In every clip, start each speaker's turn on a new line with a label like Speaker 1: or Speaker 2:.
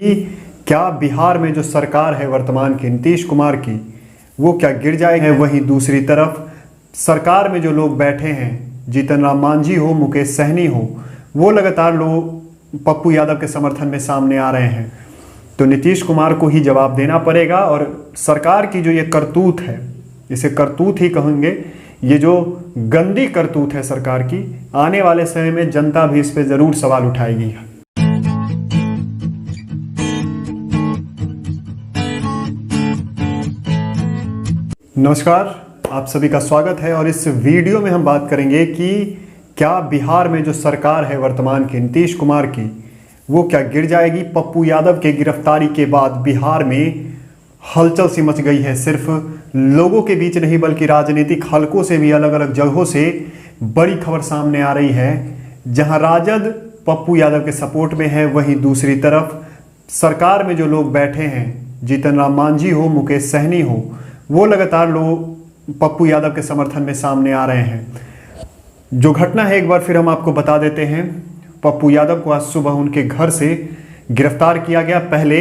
Speaker 1: कि क्या बिहार में जो सरकार है वर्तमान की नीतीश कुमार की, वो क्या गिर जाएगी। वहीं दूसरी तरफ सरकार में जो लोग बैठे हैं, जीतन राम मांझी हो, मुकेश सहनी हो, वो लगातार लोग पप्पू यादव के समर्थन में सामने आ रहे हैं। तो नीतीश कुमार को ही जवाब देना पड़ेगा। और सरकार की जो ये करतूत है, इसे करतूत ही कहेंगे, ये जो गंदी करतूत है सरकार की, आने वाले समय में जनता भी इस पे जरूर सवाल उठाएगी। नमस्कार, आप सभी का स्वागत है। और इस वीडियो में हम बात करेंगे कि क्या बिहार में जो सरकार है वर्तमान की नीतीश कुमार की, वो क्या गिर जाएगी। पप्पू यादव के गिरफ्तारी के बाद बिहार में हलचल सी मच गई है। सिर्फ लोगों के बीच नहीं बल्कि राजनीतिक हलकों से भी अलग अलग जगहों से बड़ी खबर सामने आ रही है। जहां राजद पप्पू यादव के सपोर्ट में है, वहीं दूसरी तरफ सरकार में जो लोग बैठे हैं, जीतन राम मांझी हो, मुकेश सहनी हो, वो लगातार लोग पप्पू यादव के समर्थन में सामने आ रहे हैं। जो घटना है एक बार फिर हम आपको बता देते हैं। पप्पू यादव को आज सुबह उनके घर से गिरफ्तार किया गया। पहले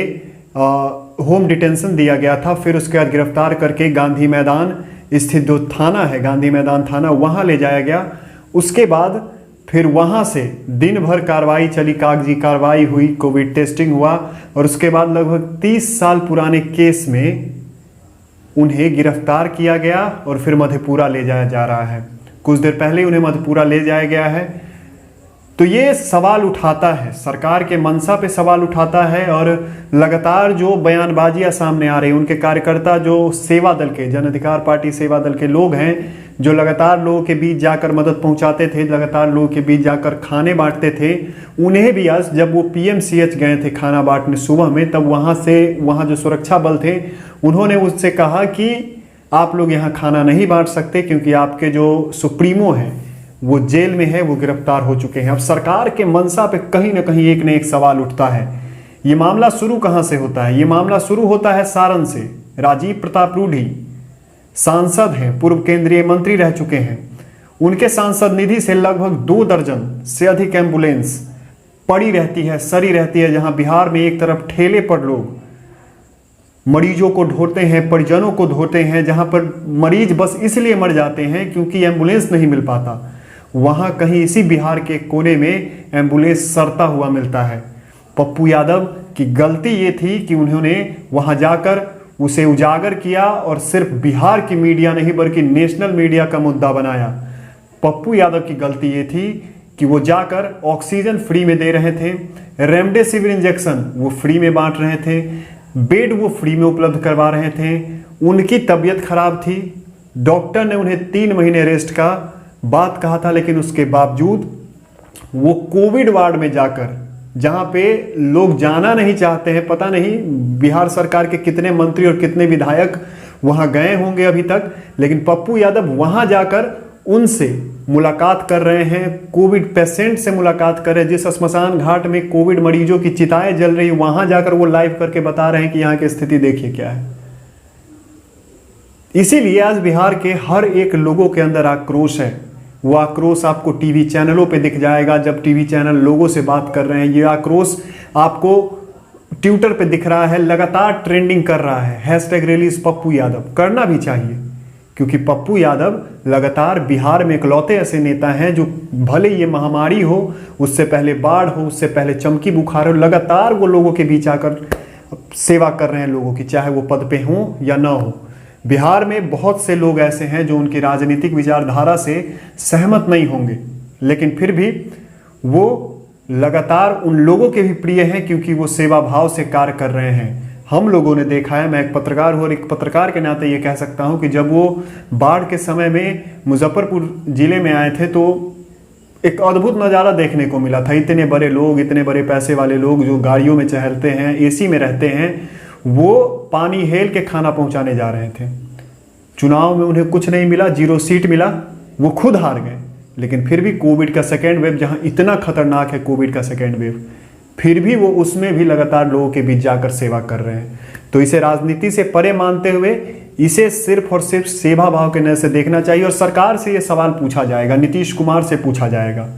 Speaker 1: होम डिटेंशन दिया गया था, फिर उसके बाद गिरफ्तार करके गांधी मैदान स्थित जो थाना है, गांधी मैदान थाना, वहां ले जाया गया। उसके बाद फिर वहां से दिन भर कार्रवाई चली, कागजी कार्रवाई हुई, कोविड टेस्टिंग हुआ और उसके बाद लगभग 30 साल पुराने केस में उन्हें गिरफ्तार किया गया और फिर मधेपुरा ले जाया जा रहा है। कुछ देर पहले उन्हें मधेपुरा ले जाया गया है। तो ये सवाल उठाता है, सरकार के मंशा पे सवाल उठाता है। और लगातार जो बयानबाजियां सामने आ रही हैं, उनके कार्यकर्ता जो सेवा दल के, जन अधिकार पार्टी सेवा दल के लोग हैं, जो लगातार लोगों के बीच जाकर मदद पहुंचाते थे, लगातार लोगों के बीच जाकर खाने बांटते थे, उन्हें भी आज जब वो पीएमसीएच गए थे खाना बांटने सुबह में, तब वहाँ जो सुरक्षा बल थे, उन्होंने उससे कहा कि आप लोग यहाँ खाना नहीं बांट सकते क्योंकि आपके जो सुप्रीमो हैं वो जेल में है, वो गिरफ्तार हो चुके हैं। अब सरकार के मंशा पे कहीं ना कहीं एक न एक सवाल उठता है। ये मामला शुरू कहाँ से होता है? ये मामला शुरू होता है सारण से। राजीव प्रताप रूढ़ी सांसद हैं, पूर्व केंद्रीय मंत्री रह चुके हैं। उनके सांसद निधि से लगभग 2 दर्जन से अधिक एम्बुलेंस पड़ी रहती है, सरी रहती है, जहां बिहार में एक तरफ ठेले पर लोग मरीजों को ढोते हैं, परिजनों को ढोते हैं, जहां पर मरीज बस इसलिए मर जाते हैं क्योंकि एम्बुलेंस नहीं मिल पाता। वहां कहीं इसी बिहार के कोने में एम्बुलेंस सड़ता हुआ मिलता है। पप्पू यादव की गलती ये थी कि उन्होंने वहां जाकर उसे उजागर किया और सिर्फ बिहार की मीडिया नहीं बल्कि नेशनल मीडिया का मुद्दा बनाया। पप्पू यादव की गलती ये थी कि वो जाकर ऑक्सीजन फ्री में दे रहे थे, रेमडेसिविर इंजेक्शन वो फ्री में बांट रहे थे, बेड वो फ्री में उपलब्ध करवा रहे थे। उनकी तबीयत खराब थी, डॉक्टर ने उन्हें 3 महीने रेस्ट का बात कहा था, लेकिन उसके बावजूद वो कोविड वार्ड में जाकर, जहां पे लोग जाना नहीं चाहते हैं, पता नहीं बिहार सरकार के कितने मंत्री और कितने विधायक वहां गए होंगे अभी तक, लेकिन पप्पू यादव वहां जाकर उनसे मुलाकात कर रहे हैं, कोविड पेशेंट से मुलाकात कर रहे हैं। जिस स्मशान घाट में कोविड मरीजों की चिताएं जल रही, वहां जाकर वो लाइव करके बता रहे हैं कि यहाँ की स्थिति देखिए क्या है। इसीलिए आज बिहार के हर एक लोगों के अंदर आक्रोश है। वो आक्रोश आपको टीवी चैनलों पे दिख जाएगा, जब टीवी चैनल लोगों से बात कर रहे हैं। ये आक्रोश आपको ट्विटर पे दिख रहा है, लगातार ट्रेंडिंग कर रहा है। हैशटैग रिलीज पप्पू यादव करना भी चाहिए, क्योंकि पप्पू यादव लगातार बिहार में इकलौते ऐसे नेता हैं जो भले ये महामारी हो, उससे पहले बाढ़ हो, उससे पहले चमकी बुखार हो, लगातार वो लोगों के बीच आकर सेवा कर रहे हैं लोगों की, चाहे वो पद पे हो या ना हो। बिहार में बहुत से लोग ऐसे हैं जो उनकी राजनीतिक विचारधारा से सहमत नहीं होंगे, लेकिन फिर भी वो लगातार उन लोगों के भी प्रिय हैं क्योंकि वो सेवा भाव से कार्य कर रहे हैं। हम लोगों ने देखा है, मैं एक पत्रकार हूँ और एक पत्रकार के नाते ये कह सकता हूँ कि जब वो बाढ़ के समय में मुजफ्फरपुर जिले में आए थे तो एक अद्भुत नज़ारा देखने को मिला था। इतने बड़े लोग, इतने बड़े पैसे वाले लोग जो गाड़ियों में चहलते हैं, एसी में रहते हैं, वो पानी हेल के खाना पहुंचाने जा रहे थे। चुनाव में उन्हें कुछ नहीं मिला, 0 सीट मिला, वो खुद हार गए। लेकिन फिर भी कोविड का सेकेंड वेव, जहां इतना खतरनाक है कोविड का सेकेंड वेव, फिर भी वो उसमें भी लगातार लोगों के बीच जाकर सेवा कर रहे हैं। तो इसे राजनीति से परे मानते हुए इसे सिर्फ और सिर्फ सेवा भाव के नजर से देखना चाहिए। और सरकार से ये सवाल पूछा जाएगा, नीतीश कुमार से पूछा जाएगा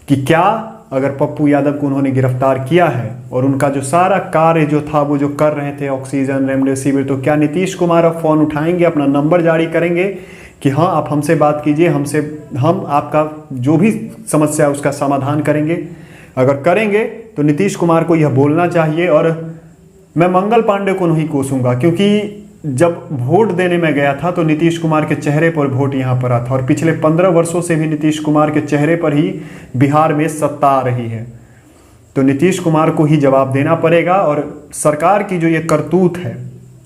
Speaker 1: कि क्या अगर पप्पू यादव को उन्होंने गिरफ्तार किया है और उनका जो सारा कार्य जो था वो जो कर रहे थे, ऑक्सीजन, रेमडेसिविर, तो क्या नीतीश कुमार अब फ़ोन उठाएंगे, अपना नंबर जारी करेंगे कि हाँ आप हमसे बात कीजिए, हम आपका जो भी समस्या है उसका समाधान करेंगे? अगर करेंगे तो नीतीश कुमार को यह बोलना चाहिए। और मैं मंगल पांडे को नहीं कोसूंगा, क्योंकि जब वोट देने में गया था तो नीतीश कुमार के चेहरे पर वोट यहाँ पर आता, और पिछले 15 वर्षों से भी नीतीश कुमार के चेहरे पर ही बिहार में सत्ता आ रही है। तो नीतीश कुमार को ही जवाब देना पड़ेगा। और सरकार की जो ये करतूत है,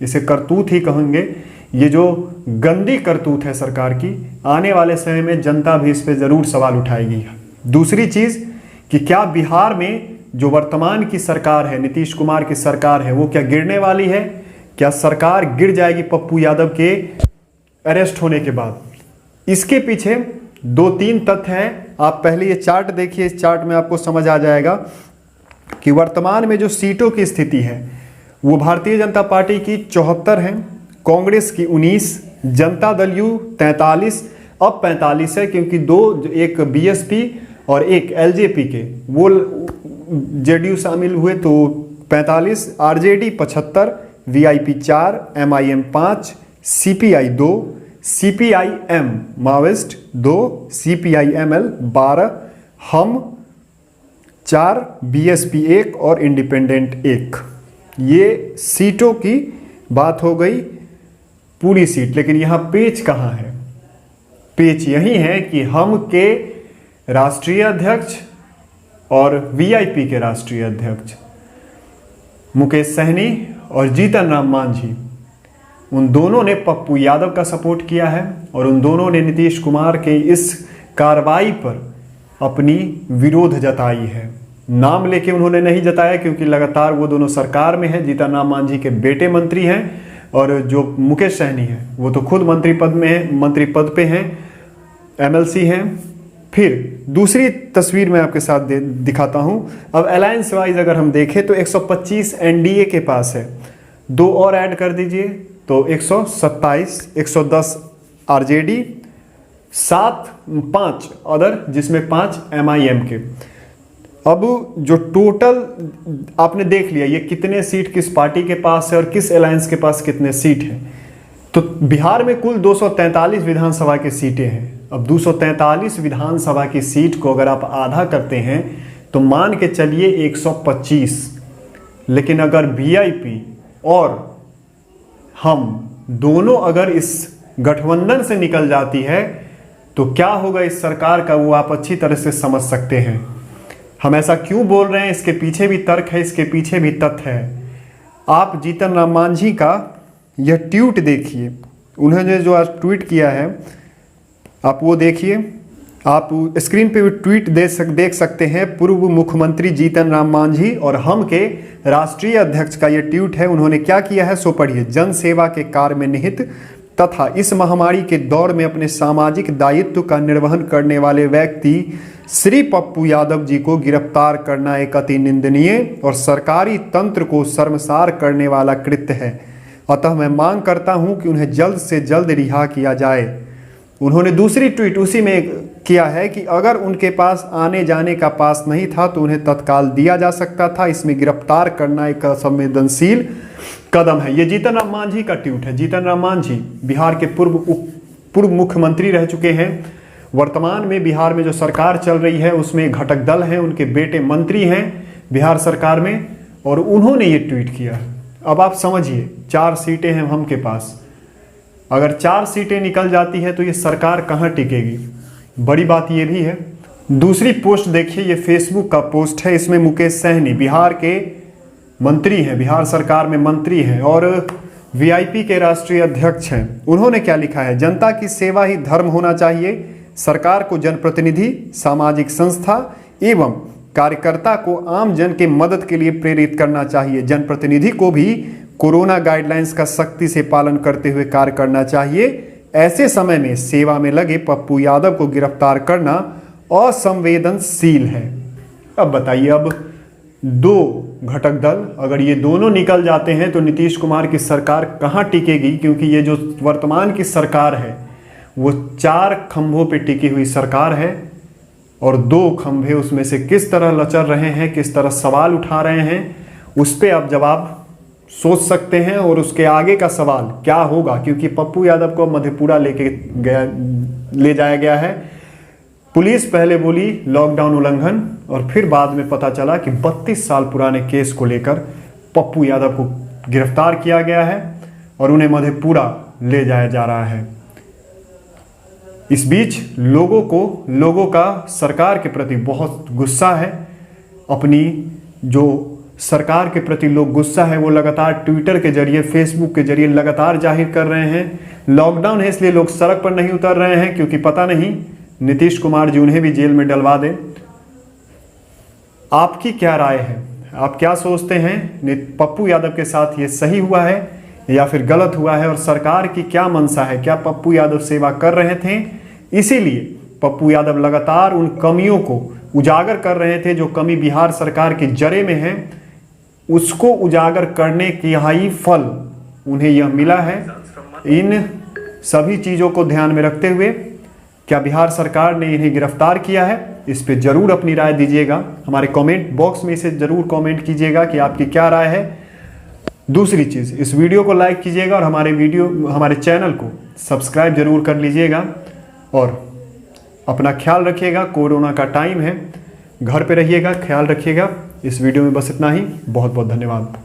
Speaker 1: इसे करतूत ही कहेंगे, ये जो गंदी करतूत है सरकार की, आने वाले समय में जनता भी इस पर ज़रूर सवाल उठाएगी। दूसरी चीज़ कि क्या बिहार में जो वर्तमान की सरकार है, नीतीश कुमार की सरकार है, वो क्या गिरने वाली है? क्या सरकार गिर जाएगी पप्पू यादव के अरेस्ट होने के बाद? इसके पीछे 2-3 तथ्य हैं। आप पहले ये चार्ट देखिए, इस चार्ट में आपको समझ आ जाएगा कि वर्तमान में जो सीटों की स्थिति है वो भारतीय जनता पार्टी की 74 है, कांग्रेस की 19, जनता दल यू 43, अब 45 है, क्योंकि एक बीएसपी और एक एलजेपी के वो जेडीयू शामिल हुए, तो 45, RJD 75, VIP 4, MIM 5, CPI 2, CPIM Maoist 2, CPIML 12, हम 4, बीएसपी 1 और इंडिपेंडेंट 1। ये सीटों की बात हो गई, पूरी सीट। लेकिन यहाँ पेच कहाँ है? पेच यही है कि हम के राष्ट्रीय अध्यक्ष और वीआईपी के राष्ट्रीय अध्यक्ष मुकेश सहनी और जीतन राम मांझी, उन दोनों ने पप्पू यादव का सपोर्ट किया है और उन दोनों ने नीतीश कुमार के इस कार्रवाई पर अपनी विरोध जताई है। नाम लेके उन्होंने नहीं जताया, क्योंकि लगातार वो दोनों सरकार में है। जीतन राम मांझी के बेटे मंत्री हैं और जो मुकेश सहनी है वो तो खुद मंत्री पद में है, मंत्री पद पे हैं, एमएलसी हैं। फिर दूसरी तस्वीर मैं आपके साथ दिखाता हूं। अब अलायंस वाइज अगर हम देखें तो 125 एनडीए के पास है, 2 और ऐड कर दीजिए तो 127, 110 आरजेडी, 5 अदर, जिसमें 5 एमआईएम के। अब जो टोटल आपने देख लिया ये कितने सीट किस पार्टी के पास है और किस अलायंस के पास कितने सीट है। तो बिहार में कुल 243 विधानसभा की सीटें हैं। अब 243 विधानसभा की सीट को अगर आप आधा करते हैं तो मान के चलिए 125। लेकिन अगर वीआईपी और हम दोनों अगर इस गठबंधन से निकल जाती है तो क्या होगा इस सरकार का, वो आप अच्छी तरह से समझ सकते हैं। हम ऐसा क्यों बोल रहे हैं, इसके पीछे भी तर्क है, इसके पीछे भी तथ्य है। आप जीतन राम मांझी का यह ट्वीट देखिए, उन्होंने जो आज ट्वीट किया है आप वो देखिए। आप स्क्रीन पे भी ट्वीट देख सकते हैं। पूर्व मुख्यमंत्री जीतन राम मांझी और हम के राष्ट्रीय अध्यक्ष का ये ट्वीट है। उन्होंने क्या किया है सो पढ़िए। जन सेवा के कार्य में निहित तथा इस महामारी के दौर में अपने सामाजिक दायित्व का निर्वहन करने वाले व्यक्ति श्री पप्पू यादव जी को गिरफ्तार करना एक अति निंदनीय और सरकारी तंत्र को शर्मसार करने वाला कृत्य है। अतः मैं मांग करता हूं कि उन्हें जल्द से जल्द रिहा किया जाए। उन्होंने दूसरी ट्वीट उसी में किया है कि अगर उनके पास आने जाने का पास नहीं था तो उन्हें तत्काल दिया जा सकता था। इसमें गिरफ्तार करना एक संवेदनशील कदम है। ये जीतन राम मांझी का ट्वीट है। जीतन राम मांझी बिहार के पूर्व मुख्यमंत्री रह चुके हैं। वर्तमान में बिहार में जो सरकार चल रही है उसमें घटक दल हैं, उनके बेटे मंत्री हैं बिहार सरकार में, और उन्होंने ये ट्वीट किया। अब आप समझिए 4 सीटें हैं हम के पास, अगर 4 सीटें निकल जाती है तो ये सरकार कहाँ टिकेगी। बड़ी बात ये भी है। दूसरी पोस्ट देखिए, ये फेसबुक का पोस्ट है। इसमें मुकेश सहनी बिहार के मंत्री हैं, बिहार सरकार में मंत्री हैं और वीआईपी के राष्ट्रीय अध्यक्ष हैं। उन्होंने क्या लिखा है, जनता की सेवा ही धर्म होना चाहिए। सरकार को जनप्रतिनिधि, सामाजिक संस्था एवं कार्यकर्ता को आम जन के मदद के लिए प्रेरित करना चाहिए। जनप्रतिनिधि को भी कोरोना गाइडलाइंस का सख्ती से पालन करते हुए कार्य करना चाहिए। ऐसे समय में सेवा में लगे पप्पू यादव को गिरफ्तार करना असंवेदनशील है। अब बताइए, अब 2 घटक दल अगर ये दोनों निकल जाते हैं तो नीतीश कुमार की सरकार कहाँ टिकेगी, क्योंकि ये जो वर्तमान की सरकार है वो 4 खंभों पे टिकी हुई सरकार है। और 2 खंभे उसमें से किस तरह लचर रहे हैं, किस तरह सवाल उठा रहे हैं, उस पर आप जवाब सोच सकते हैं। और उसके आगे का सवाल क्या होगा, क्योंकि पप्पू यादव को मधेपुरा ले जाया गया है। पुलिस पहले बोली लॉकडाउन उल्लंघन, और फिर बाद में पता चला कि 32 साल पुराने केस को लेकर पप्पू यादव को गिरफ्तार किया गया है और उन्हें मधेपुरा ले जाया जा रहा है। इस बीच लोगों का सरकार के प्रति बहुत गुस्सा है। अपनी जो सरकार के प्रति लोग गुस्सा है वो लगातार ट्विटर के जरिए, फेसबुक के जरिए लगातार जाहिर कर रहे हैं। लॉकडाउन है इसलिए लोग सड़क पर नहीं उतर रहे हैं, क्योंकि पता नहीं नीतीश कुमार जी उन्हें भी जेल में डलवा दें। आपकी क्या राय है? आप क्या सोचते हैं? पप्पू यादव के साथ ये सही हुआ है या फिर गलत हुआ है? और सरकार की क्या मंशा है? क्या पप्पू यादव सेवा कर रहे थे, इसीलिए पप्पू यादव लगातार उन कमियों को उजागर कर रहे थे जो कमी बिहार सरकार के जरे में है, उसको उजागर करने की ही फल उन्हें यह मिला है। इन सभी चीज़ों को ध्यान में रखते हुए क्या बिहार सरकार ने इन्हें गिरफ्तार किया है, इस पे जरूर अपनी राय दीजिएगा। हमारे कमेंट बॉक्स में इसे जरूर कमेंट कीजिएगा कि आपकी क्या राय है। दूसरी चीज़, इस वीडियो को लाइक कीजिएगा और हमारे चैनल को सब्सक्राइब जरूर कर लीजिएगा। और अपना ख्याल रखिएगा, कोरोना का टाइम है, घर पे रहिएगा, ख्याल रखिएगा। इस वीडियो में बस इतना ही। बहुत बहुत धन्यवाद।